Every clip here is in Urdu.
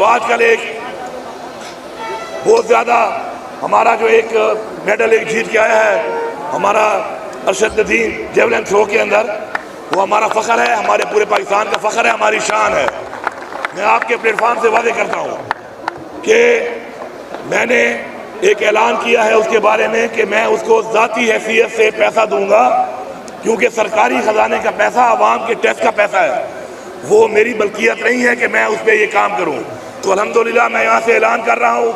جو آج کل ایک بہت زیادہ ہمارا جو ایک میڈل ایک جیت کے آیا ہے ہمارا ارشد ندیم جیولن تھرو کے اندر، وہ ہمارا فخر ہے، ہمارے پورے پاکستان کا فخر ہے، ہماری شان ہے۔ میں آپ کے پلیٹ فارم سے واضح کرتا ہوں کہ میں نے ایک اعلان کیا ہے اس کے بارے میں کہ میں اس کو ذاتی حیثیت سے پیسہ دوں گا، کیونکہ سرکاری خزانے کا پیسہ عوام کے ٹیکس کا پیسہ ہے، وہ میری ملکیت نہیں ہے کہ میں اس پہ یہ کام کروں۔ تو الحمدللہ میں یہاں سے اعلان کر رہا ہوں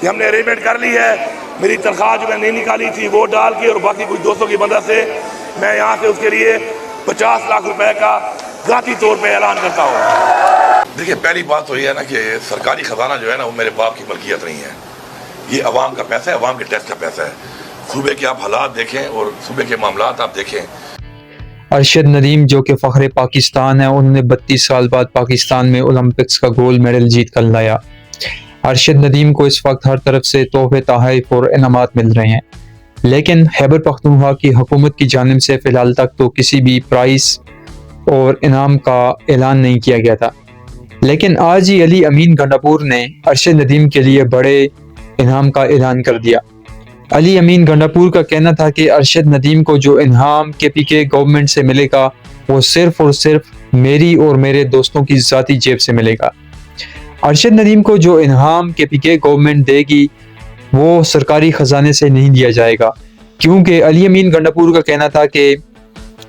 کہ ہم نے ارینجمنٹ کر لی ہے، میری تنخواہ جو میں نہیں نکالی تھی وہ ڈال کے اور باقی کچھ دوستوں کی مدد سے میں یہاں سے اس کے لیے 50 لاکھ روپے کا ذاتی طور پہ اعلان کرتا ہوں۔ دیکھیے، پہلی بات تو یہ ہے نا کہ سرکاری خزانہ جو ہے نا وہ میرے باپ کی ملکیت نہیں ہے، یہ عوام کا پیسہ ہے، عوام کے ٹیکس کا پیسہ ہے۔ صوبے کے آپ حالات دیکھیں اور صوبے کے معاملات آپ دیکھیں۔ ارشد ندیم جو کہ فخر پاکستان ہے، انہوں نے 32 سال بعد پاکستان میں اولمپکس کا گولڈ میڈل جیت کر لایا۔ ارشد ندیم کو اس وقت ہر طرف سے تحفے تحائف اور انعامات مل رہے ہیں، لیکن خیبر پختونخوا کی حکومت کی جانب سے فی الحال تک تو کسی بھی پرائز اور انعام کا اعلان نہیں کیا گیا تھا۔ لیکن آج ہی علی امین گنڈاپور نے ارشد ندیم کے لیے بڑے انعام کا اعلان کر دیا۔ علی امین گنڈاپور کا کہنا تھا کہ ارشد ندیم کو جو انعام KPK گورنمنٹ سے ملے گا وہ صرف اور صرف میری اور میرے دوستوں کی ذاتی جیب سے ملے گا۔ ارشد ندیم کو جو انعام KPK گورنمنٹ دے گی وہ سرکاری خزانے سے نہیں دیا جائے گا، کیونکہ علی امین گنڈاپور کا کہنا تھا کہ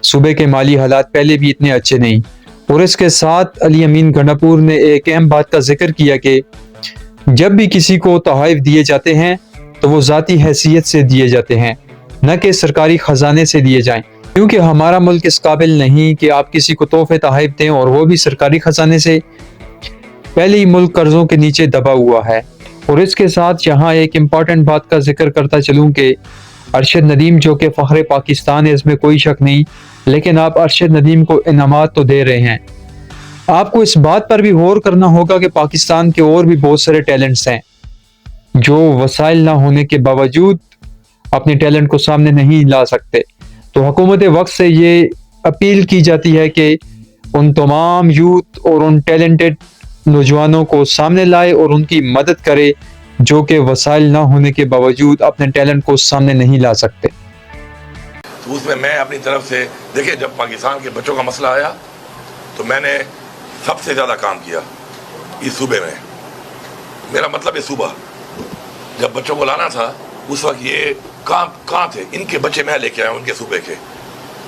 صوبے کے مالی حالات پہلے بھی اتنے اچھے نہیں۔ اور اس کے ساتھ علی امین گنڈاپور نے ایک اہم بات کا ذکر کیا کہ جب بھی کسی کو تحائف دیے جاتے ہیں تو وہ ذاتی حیثیت سے دیے جاتے ہیں، نہ کہ سرکاری خزانے سے دیے جائیں، کیونکہ ہمارا ملک اس قابل نہیں کہ آپ کسی کو تحفے تحائف دیں اور وہ بھی سرکاری خزانے سے۔ پہلے ہی ملک قرضوں کے نیچے دبا ہوا ہے۔ اور اس کے ساتھ یہاں ایک امپورٹنٹ بات کا ذکر کرتا چلوں کہ ارشد ندیم جو کہ فخر پاکستان ہے، اس میں کوئی شک نہیں، لیکن آپ ارشد ندیم کو انعامات تو دے رہے ہیں۔ آپ کو اس بات پر بھی غور کرنا ہوگا کہ پاکستان کے اور بھی بہت سارے ٹیلنٹس ہیں جو وسائل نہ ہونے کے باوجود اپنے ٹیلنٹ کو سامنے نہیں لا سکتے۔ تو حکومت وقت سے یہ اپیل کی جاتی ہے کہ ان تمام یوتھ اور ان ٹیلنٹڈ نوجوانوں کو سامنے لائے اور ان کی مدد کرے جو کہ وسائل نہ ہونے کے باوجود اپنے ٹیلنٹ کو سامنے نہیں لا سکتے۔ تو اس میں اپنی طرف سے دیکھیں، جب پاکستان کے بچوں کا مسئلہ آیا تو میں نے سب سے زیادہ کام کیا اس صوبے میں۔ میرا مطلب یہ صوبہ جب بچوں کو لانا تھا اس وقت یہ کہاں تھے، ان کے بچے میں لے کے آیا ان کے صوبے کے،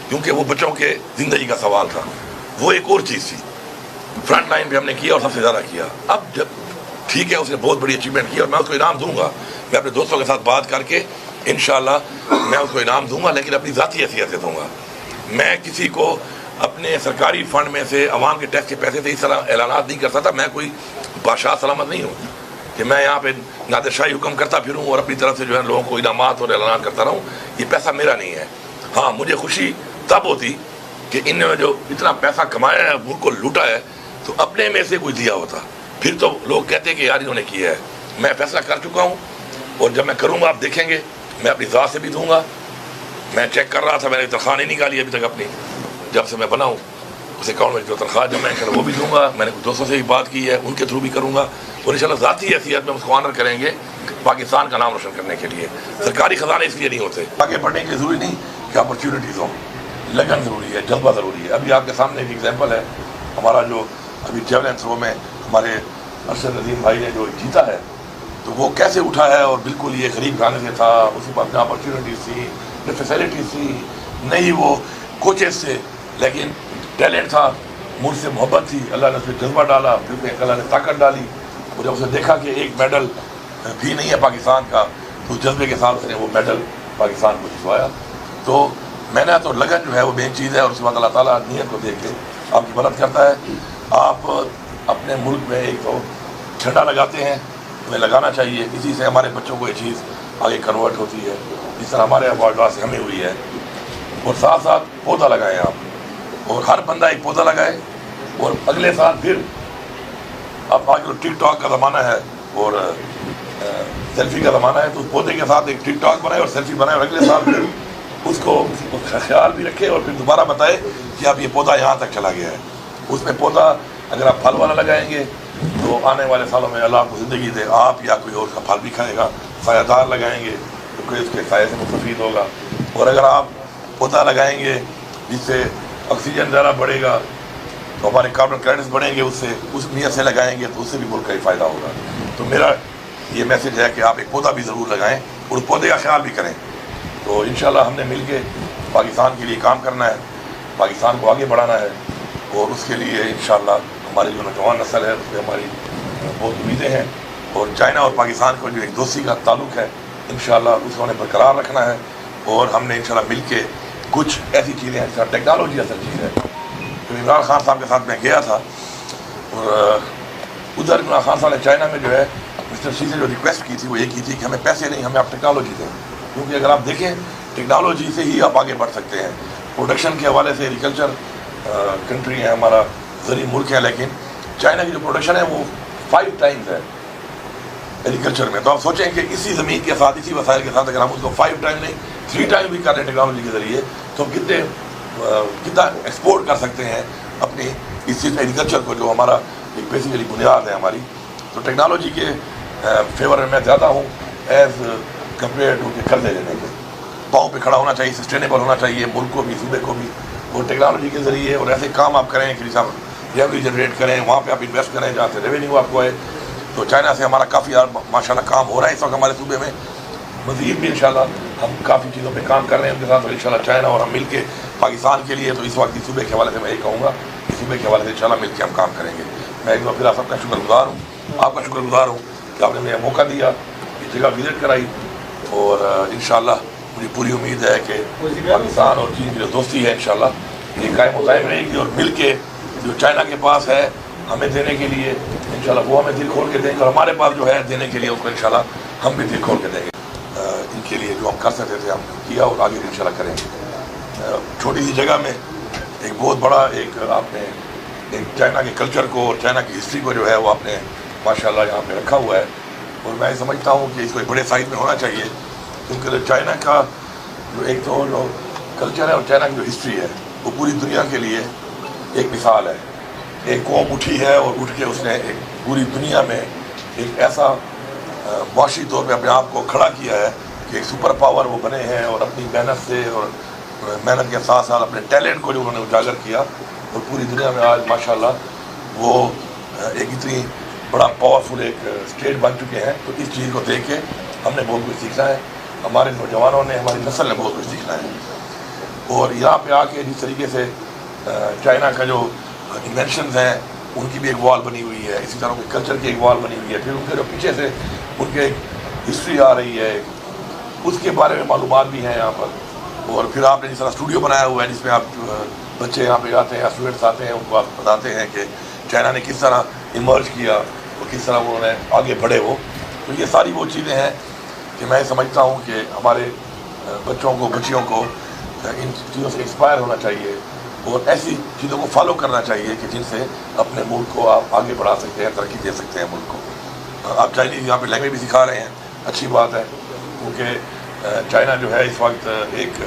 کیونکہ وہ بچوں کے زندگی کا سوال تھا، وہ ایک اور چیز تھی۔ فرنٹ لائن پہ ہم نے کیا اور سب سے زیادہ کیا۔ اب جب ٹھیک ہے، اس نے بہت بڑی اچیومنٹ کی اور میں اس کو انعام دوں گا، میں اپنے دوستوں کے ساتھ بات کر کے انشاءاللہ میں اس کو انعام دوں گا، لیکن اپنی ذاتی حیثیت سے دوں گا۔ میں کسی کو اپنے سرکاری فنڈ میں سے عوام کے ٹیکس کے پیسے سے اس طرح اعلانات نہیں کرتا تھا۔ میں کوئی بادشاہ سلامت نہیں ہوں کہ میں یہاں پہ نادر شاہی حکم کرتا پھروں اور اپنی طرف سے جو ہے لوگوں کو انعامات اور اعلانات کرتا رہوں۔ یہ پیسہ میرا نہیں ہے۔ ہاں، مجھے خوشی تب ہوتی کہ ان نے جو اتنا پیسہ کمایا ہے، ملک کو لوٹا ہے، تو اپنے میں سے کوئی دیا ہوتا، پھر تو لوگ کہتے ہیں کہ یار انہوں نے کیا ہے۔ میں فیصلہ کر چکا ہوں اور جب میں کروں گا آپ دیکھیں گے، میں اپنی ذات سے بھی دوں گا۔ میں چیک کر رہا تھا، میں نے تنخواہ نہیں نکالی ابھی تک اپنی، جب سے میں بنا ہوں اس اکاؤنٹ میں جو تنخواہ جمع ہے وہ بھی دوں گا۔ میں نے کچھ دوستوں سے بھی بات کی ہے، ان کے تھرو بھی کروں گا، اور انشاءاللہ ذاتی حیثیت میں اس کو آنر کریں گے پاکستان کا نام روشن کرنے کے لیے۔ سرکاری خزانے اس لیے نہیں ہوتے۔ آگے بڑھنے کی ضروری نہیں کہ اپرچونیٹیز ہوں، لگن ضروری ہے، جذبہ ضروری ہے۔ ابھی آپ کے سامنے ایک ایگزامپل ہے، ہمارا جو ابھی جیولن تھرو میں ہمارے ارشد ندیم بھائی نے جو جیتا ہے، تو وہ کیسے اٹھا ہے، اور بالکل یہ غریب گھرانے سے تھا، اس کے بعد نہ اپرچونیٹیز تھی، نہ فیسلٹیز تھی، نہیں وہ کوچز سے، لیکن ٹیلنٹ تھا، ملک سے محبت تھی، اللہ نے اس میں جذبہ ڈالا، پھر ایک اللہ نے طاقت ڈالی، اور جب اسے دیکھا کہ ایک میڈل بھی نہیں ہے پاکستان کا، تو اس جذبے کے ساتھ اس نے وہ میڈل پاکستان کو جھنجھوایا۔ تو میں نے تو لگن جو ہے وہ مین چیز ہے، اور اس کے بعد اللہ تعالیٰ نیت کو دیکھ کے آپ کی مدد کرتا ہے۔ آپ اپنے ملک میں ایک تو جھنڈا لگاتے ہیں، ہمیں لگانا چاہیے، اسی سے ہمارے بچوں کو یہ چیز آگے کنورٹ ہوتی ہے، جس طرح ہمارے ابا سے ہمیں ہوئی ہے۔ اور ساتھ ساتھ پودا لگائیں آپ، اور ہر بندہ ایک پودا لگائے، اور اگلے سال پھر اب آج ٹک ٹاک کا زمانہ ہے اور سیلفی کا زمانہ ہے، تو اس پودے کے ساتھ ایک ٹک ٹاک بنائے اور سیلفی بنائے، اور اگلے سال پھر اس کو خیال بھی رکھے، اور پھر دوبارہ بتائے کہ اب یہ پودا یہاں تک چلا گیا ہے۔ اس میں پودا اگر آپ پھل والا لگائیں گے تو آنے والے سالوں میں اللہ آپ کو زندگی دے، آپ یا کوئی اور اس کا پھل بھی کھائے گا، سایہ دار لگائیں گے تو کوئی اس کے سائے سے مستفید ہوگا، اور اگر آپ پودا لگائیں گے جس سے آکسیجن زیادہ بڑھے گا تو ہمارے کاربن کریڈٹس بڑھیں گے، اس سے اس نیت سے لگائیں گے تو اس سے بھی ملک کا ہی فائدہ ہوگا۔ تو میرا یہ میسج ہے کہ آپ ایک پودا بھی ضرور لگائیں اور اس پودے کا خیال بھی کریں۔ تو انشاءاللہ ہم نے مل کے پاکستان کے لیے کام کرنا ہے، پاکستان کو آگے بڑھانا ہے، اور اس کے لیے انشاءاللہ ہماری جو نوجوان نسل ہے اس پہ ہماری بہت امیدیں ہیں، اور چائنا اور پاکستان کو جو ایک دوستی کا تعلق ہے انشاءاللہ اس کو ہمیں برقرار رکھنا ہے، اور ہم نے انشاءاللہ مل کے کچھ ایسی چیزیں ہیں جیسا ٹیکنالوجی اصل چیز ہے۔ تو عمران خان صاحب کے ساتھ میں گیا تھا، اور ادھر عمران خان صاحب نے چائنا میں جو ہے مسٹر شی سے جو ریکویسٹ کی تھی وہ یہ کی تھی کہ ہمیں پیسے نہیں، ہمیں آپ ٹیکنالوجی دیں، کیونکہ اگر آپ دیکھیں ٹیکنالوجی سے ہی آپ آگے بڑھ سکتے ہیں۔ پروڈکشن کے حوالے سے ایگریکلچر کنٹری ہے، ہمارا زرعی ملک ہے، لیکن چائنا کی جو پروڈکشن ہے وہ 5 ٹائمز ہے ایگریکلچر میں۔ تو آپ سوچیں کہ اسی زمین کے ساتھ، اسی وسائل کے ساتھ اگر ہم اس کو 5 ٹائم نہیں 3 ٹائم بھی کر رہے ہیں ٹیکنالوجی کے ذریعے، تو ہم کتنا ایکسپورٹ کر سکتے ہیں اپنی اس چیز ایگریکلچر کو، جو ہمارا ایک بیسیکلی بنیاد ہے ہماری۔ تو ٹیکنالوجی کے فیور میں زیادہ ہوں ایز کمپیئر ٹو کہ قرضے لینے کے۔ پاؤں پہ کھڑا ہونا چاہیے، سسٹینیبل ہونا چاہیے ملک کو بھی، صوبے کو بھی، اور ٹیکنالوجی کے ذریعے اور ایسے کام آپ کریں کہ جیسا ریونیو جنریٹ کریں، وہاں پہ آپ انویسٹ کریں جہاں سے ریونیو آپ کو ہے۔ تو چائنا سے ہمارا کافی ماشاءاللہ کام ہو رہا ہے اس وقت ہمارے صوبے میں، مزید بھی انشاءاللہ ہم کافی چیزوں پہ کام کر رہے ہیں ان کے ساتھ، اور انشاءاللہ چائنا اور ہم مل کے پاکستان کے لیے، تو اس وقت اس صوبے کے حوالے سے میں یہ کہوں گا کہ صوبے کے حوالے سے انشاءاللہ مل کے ہم کام کریں گے۔ میں ایک بار پھر آپ سب کا شکر گزار ہوں، آپ کا شکر گزار ہوں کہ آپ نے مجھے موقع دیا، اس جگہ وزٹ کرائی، اور انشاءاللہ مجھے پوری امید ہے کہ پاکستان اور چین کی جو دوستی ہے انشاءاللہ یہ قائم و دائم رہے گی، اور مل کے جو چائنا کے پاس ہے ہمیں دینے کے لیے انشاءاللہ وہ ہمیں دل کھول کے دیں گے، اور ہمارے پاس جو ہے دینے کے لیے اس کو انشاءاللہ ہم بھی دل کھول کے دیں گے۔ ان کے لیے جو ہم کر سکتے تھے ہم کیا، اور آگے بھی انشاءاللہ کریں گے۔ چھوٹی سی جگہ میں ایک بہت بڑا ایک آپ نے ایک چائنا کے کلچر کو اور چائنا کی ہسٹری کو جو ہے وہ آپ نے ماشاءاللہ یہاں پہ رکھا ہوا ہے، اور میں سمجھتا ہوں کہ اس کو ایک بڑے سائز میں ہونا چاہیے، کیونکہ چائنا کا جو ایک تو جو کلچر ہے اور چائنا کی جو ہسٹری ہے وہ پوری دنیا کے لیے ایک مثال ہے۔ ایک قوم اٹھی ہے اور اٹھ کے اس نے ایک پوری دنیا میں ایک ایسا معاشی طور پہ اپنے آپ کو کھڑا کیا ہے کہ ایک سپر پاور وہ بنے ہیں، اور اپنی محنت سے اور محنت کے ساتھ ساتھ اپنے ٹیلنٹ کو جو انہوں نے اجاگر کیا، اور پوری دنیا میں آج ماشاءاللہ وہ ایک اتنی بڑا پاورفل ایک اسٹیٹ بن چکے ہیں۔ تو اس چیز کو دیکھ کے ہم نے بہت کچھ سیکھنا ہے، ہمارے نوجوانوں نے، ہماری نسل نے بہت کچھ سیکھنا ہے، اور یہاں پہ آ کے جس طریقے سے چائنا کا جو انوینشنز ہیں ان کی بھی ایک وال بنی ہوئی ہے، اسی طرح ان کے کلچر کی ایک وال بنی ہوئی ہے، پھر ان کے جو پیچھے سے ان کے ایک ہسٹری آ رہی ہے اس کے بارے میں معلومات بھی ہیں یہاں پر، اور پھر آپ نے جس طرح اسٹوڈیو بنایا ہوا ہے جس میں آپ بچے یہاں پہ آتے ہیں، اسٹوڈنٹس آتے ہیں، ان کو آپ بتاتے ہیں کہ چائنا نے کس طرح ایمرج کیا اور کس طرح انہوں نے آگے بڑھے وہ۔ تو یہ ساری وہ چیزیں ہیں کہ میں سمجھتا ہوں کہ ہمارے بچوں کو، بچیوں کو ان چیزوں سے انسپائر ہونا چاہیے، اور ایسی چیزوں کو فالو کرنا چاہیے کہ جن سے اپنے ملک کو آپ آگے بڑھا سکتے ہیں، ترقی دے سکتے ہیں ملک کو۔ آپ چائنیز یہاں پہ لینگویج بھی سکھا رہے ہیں، اچھی بات ہے، کیونکہ چائنا جو ہے اس وقت ایک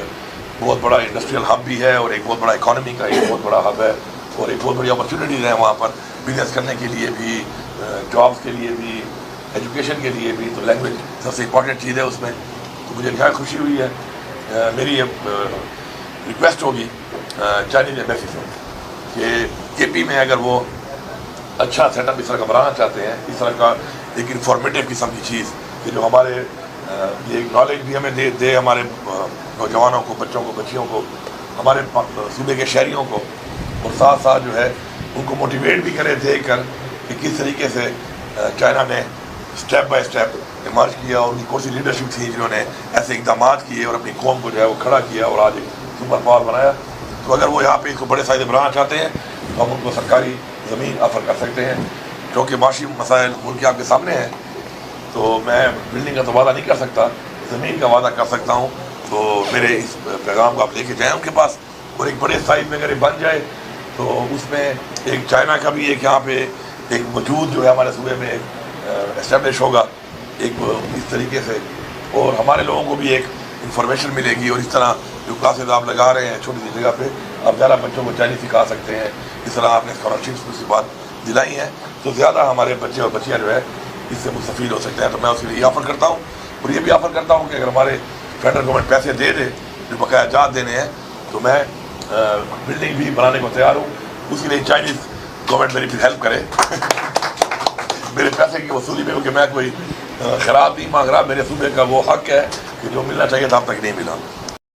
بہت بڑا انڈسٹریل ہب بھی ہے، اور ایک بہت بڑا اکانومی کا ایک بہت بڑا ہب ہے، اور ایک بہت بڑی اپرچونیٹیز ہیں وہاں پر بزنس کرنے کے لیے بھی، جابس کے لیے بھی، ایجوکیشن کے لیے بھی۔ تو لینگویج سب سے امپورٹنٹ چیز ہے اس میں۔ تو مجھے نہایت خوشی ہوئی ہے، میری یہ ریکویسٹ ہوگی چائنیز ایمبیسی سے کہ کے پی میں اگر وہ اچھا سیٹ اپ اس طرح کا بنانا چاہتے ہیں، اس طرح کا ایک انفارمیٹیو قسم کی چیز کہ جو ہمارے یہ نالج بھی ہمیں دے ہمارے نوجوانوں کو، بچوں کو، بچیوں کو، ہمارے صوبے کے شہریوں کو، اور ساتھ ساتھ جو ہے ان کو موٹیویٹ بھی کرے دیکھ کر کہ کس طریقے سے چائنا نے اسٹیپ بائی اسٹیپ ایمرج کیا، اور ان کی کون سی لیڈرشپ تھی جنہوں نے ایسے اقدامات کیے اور اپنی قوم کو جو ہے وہ کھڑا کیا اور آج ایک سپر پاور بنایا۔ تو اگر وہ یہاں پہ اس کو بڑے سائز بنانا چاہتے ہیں تو ہم ان کو سرکاری زمین آفر کر سکتے ہیں، کیونکہ معاشی مسائل ملک کے آپ کے سامنے ہیں۔ تو میں بلڈنگ کا تو وعدہ نہیں کر سکتا، زمین کا وعدہ کر سکتا ہوں۔ تو میرے اس پیغام کو آپ لے کے جائیں ان کے پاس، اور ایک بڑے سائز میں اگر یہ بن جائے تو اس میں ایک چائنا کا بھی ایک یہاں پہ ایک وجود جو ہے ہمارے صوبے میں اسٹیبلش ہوگا ایک اس طریقے سے، اور ہمارے لوگوں کو بھی ایک انفارمیشن ملے گی، اور اس طرح جو کلاسز آپ لگا رہے ہیں چھوٹی سی جگہ پہ، آپ زیادہ بچوں کو چائنیز سکھا سکتے ہیں۔ اس طرح آپ نے اسکالرشپس کی بات دلائی ہیں تو زیادہ ہمارے بچے اور بچیاں جو ہے اس سے مستفید ہو سکتے ہیں. تو میں اس کے لیے یہ آفر کرتا ہوں اور یہ بھی آفر کرتا ہوں کہ اگر ہمارے فیڈرل گورنمنٹ پیسے دے دے جو بقایا جات دینے ہیں تو میں بلڈنگ بھی بنانے کو تیار ہوں. اس کے لیے چائنیز گورنمنٹ میری پھر ہیلپ کرے میرے پیسے کی وصولی میں, کیونکہ میں کوئی خراب نہیں مانگ رہا. میرے صوبے کا وہ حق ہے کہ جو ملنا چاہیے تھا اب تک نہیں ملا.